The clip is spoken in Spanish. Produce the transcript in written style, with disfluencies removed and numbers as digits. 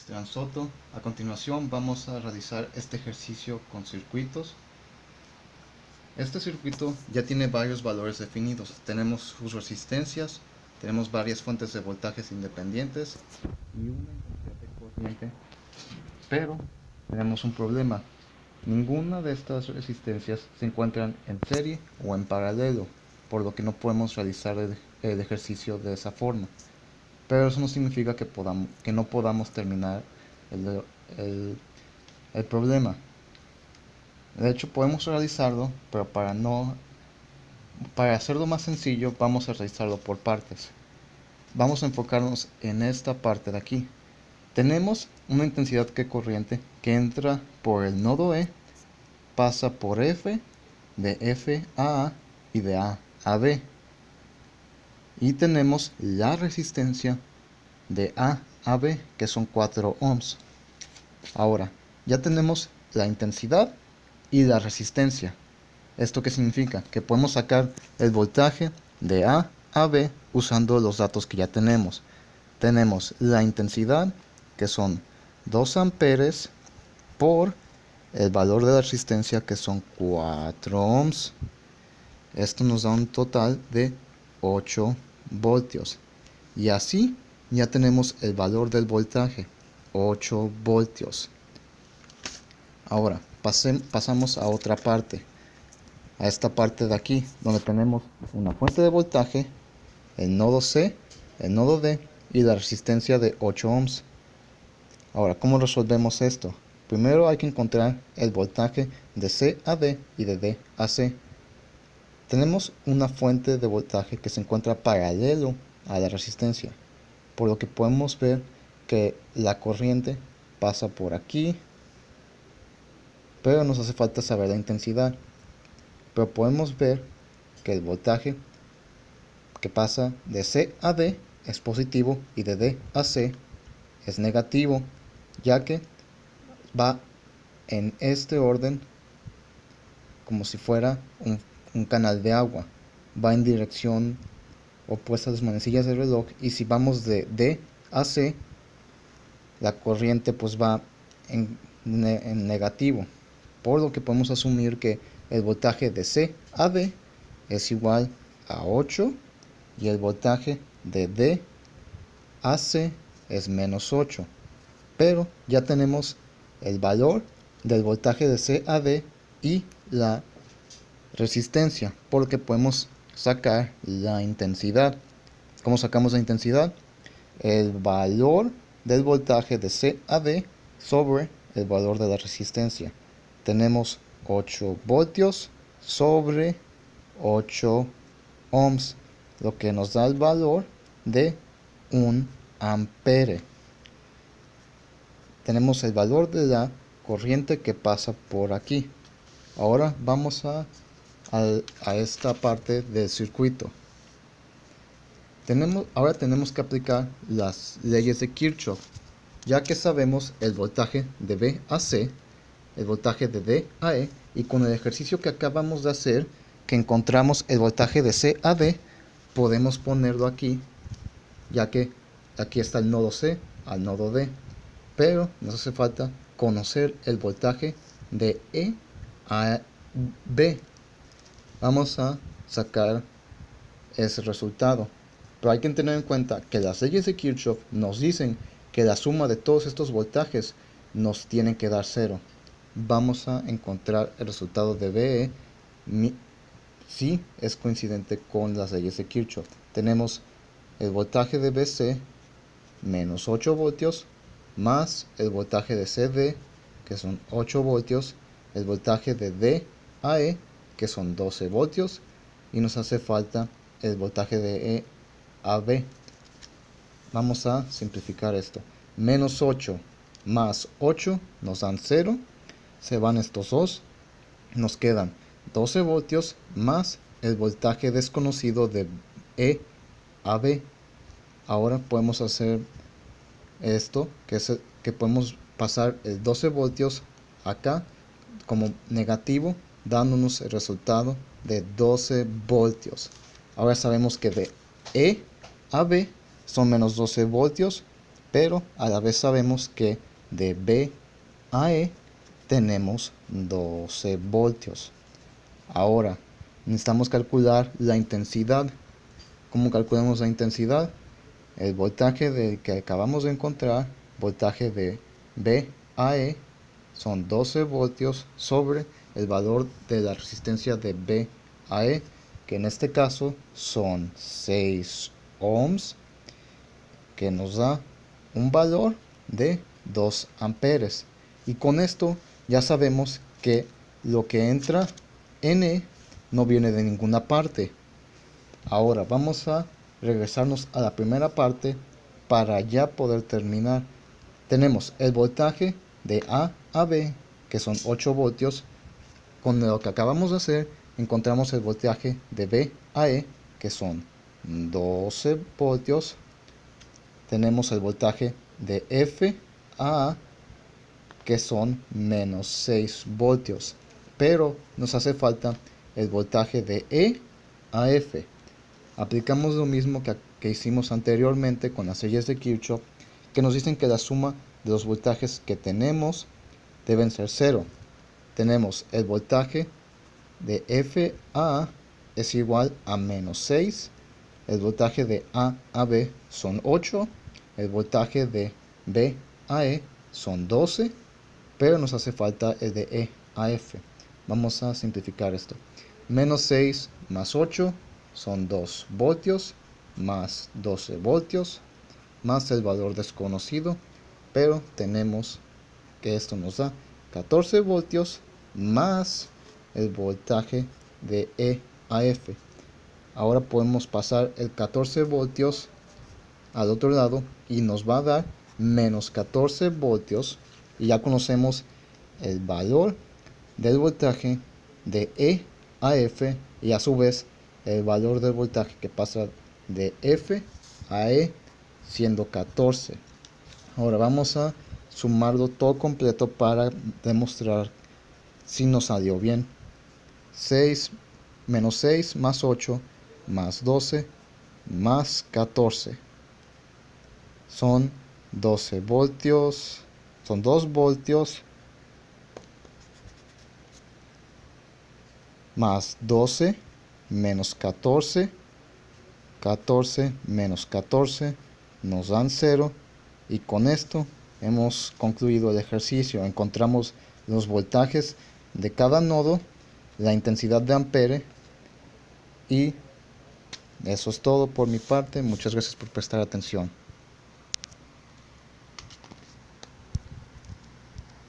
Esteban Soto. A continuación vamos a realizar este ejercicio con circuitos. Este circuito ya tiene varios valores definidos. Tenemos sus resistencias, tenemos varias fuentes de voltajes independientes y una intensidad de corriente, pero tenemos un problema. Ninguna de estas resistencias se encuentran en serie o en paralelo, por lo que no podemos realizar el ejercicio de esa forma. Pero eso no significa que no podamos terminar el, el- el problema. De hecho, podemos realizarlo, pero para hacerlo más sencillo, vamos a realizarlo por partes. Vamos a enfocarnos en esta parte de aquí. Tenemos una intensidad que corriente que entra por el nodo E, pasa por F, de F a A y de A a B. Y tenemos la resistencia de A a B, que son 4 ohms. Ahora, ya tenemos la intensidad y la resistencia. ¿Esto qué significa? Que podemos sacar el voltaje de A a B usando los datos que ya tenemos. Tenemos la intensidad, que son 2 amperes, por el valor de la resistencia, que son 4 ohms. Esto nos da un total de 8 voltios. Y así ya tenemos el valor del voltaje, 8 voltios. Ahora pasamos a otra parte, a esta parte de aquí, donde tenemos una fuente de voltaje, el nodo C, el nodo D y la resistencia de 8 ohms. Ahora, ¿cómo resolvemos esto? Primero hay que encontrar el voltaje de C a D y de D a C. Tenemos una fuente de voltaje que se encuentra paralelo a la resistencia, por lo que podemos ver que la corriente pasa por aquí, pero nos hace falta saber la intensidad. Pero podemos ver que el voltaje que pasa de C a D es positivo y de D a C es negativo, ya que va en este orden como si fuera un canal de agua. Va en dirección opuesta a las manecillas del reloj, y si vamos de D a C, la corriente pues va en negativo, por lo que podemos asumir que el voltaje de C a D es igual a 8 y el voltaje de D a C es menos 8. Pero ya tenemos el valor del voltaje de C a D y la resistencia, porque podemos sacar la intensidad. ¿Cómo sacamos la intensidad? El valor del voltaje de C a D sobre el valor de la resistencia. Tenemos 8 voltios sobre 8 ohms, lo que nos da el valor de 1 ampere. Tenemos el valor de la corriente que pasa por aquí. Ahora vamos a esta parte del circuito. Ahora tenemos que aplicar las leyes de Kirchhoff, ya que sabemos el voltaje de B a C, el voltaje de D a E, y con el ejercicio que acabamos de hacer, que encontramos el voltaje de C a D, podemos ponerlo aquí, ya que aquí está el nodo C al nodo D, pero nos hace falta conocer el voltaje de E a B. Vamos a sacar ese resultado, pero hay que tener en cuenta que las leyes de Kirchhoff nos dicen que la suma de todos estos voltajes nos tienen que dar 0. Vamos a encontrar el resultado de BE si es coincidente con las leyes de Kirchhoff. Tenemos el voltaje de BC menos 8 voltios más el voltaje de CD, que son 8 voltios, el voltaje de DAE, que son 12 voltios, y nos hace falta el voltaje de EAB. Vamos a simplificar esto. Menos 8 más 8 nos dan 0. Se van estos dos. Nos quedan 12 voltios más el voltaje desconocido de EAB. Ahora podemos hacer esto, que podemos pasar el 12 voltios acá como negativo, dándonos el resultado de 12 voltios. Ahora sabemos que de E a B son menos 12 voltios, pero a la vez sabemos que de B a E tenemos 12 voltios. Ahora necesitamos calcular la intensidad. ¿Cómo calculamos la intensidad? El voltaje que acabamos de encontrar, voltaje de B a E, son 12 voltios sobre el valor de la resistencia de B a E, que en este caso son 6 ohms, que nos da un valor de 2 amperes. Y con esto ya sabemos que lo que entra en E no viene de ninguna parte. Ahora vamos a regresarnos a la primera parte para ya poder terminar. Tenemos el voltaje de A a B, que son 8 voltios. Con lo que acabamos de hacer, encontramos el voltaje de B a E, que son 12 voltios. Tenemos el voltaje de F a A, que son menos 6 voltios. Pero nos hace falta el voltaje de E a F. Aplicamos lo mismo que hicimos anteriormente con las leyes de Kirchhoff, que nos dicen que la suma de los voltajes que tenemos deben ser 0. Tenemos el voltaje de F a A es igual a menos 6, el voltaje de A a B son 8, el voltaje de B a E son 12, pero nos hace falta el de E a F. Vamos a simplificar esto. Menos 6 más 8 son 2 voltios, más 12 voltios, más el valor desconocido, pero tenemos que esto nos da 14 voltios más el voltaje de E a F. Ahora podemos pasar el 14 voltios al otro lado y nos va a dar menos 14 voltios, y ya conocemos el valor del voltaje de E a F y a su vez el valor del voltaje que pasa de F a E, siendo 14. Ahora vamos a sumarlo todo completo para demostrar si nos salió bien. 6 menos 6 más 8 más 12 más 14 son 12 voltios, son 2 voltios más 12 menos 14, 14 menos 14 nos dan 0, y con esto hemos concluido el ejercicio. Encontramos los voltajes de cada nodo, la intensidad de ampere, y eso es todo por mi parte. Muchas gracias por prestar atención.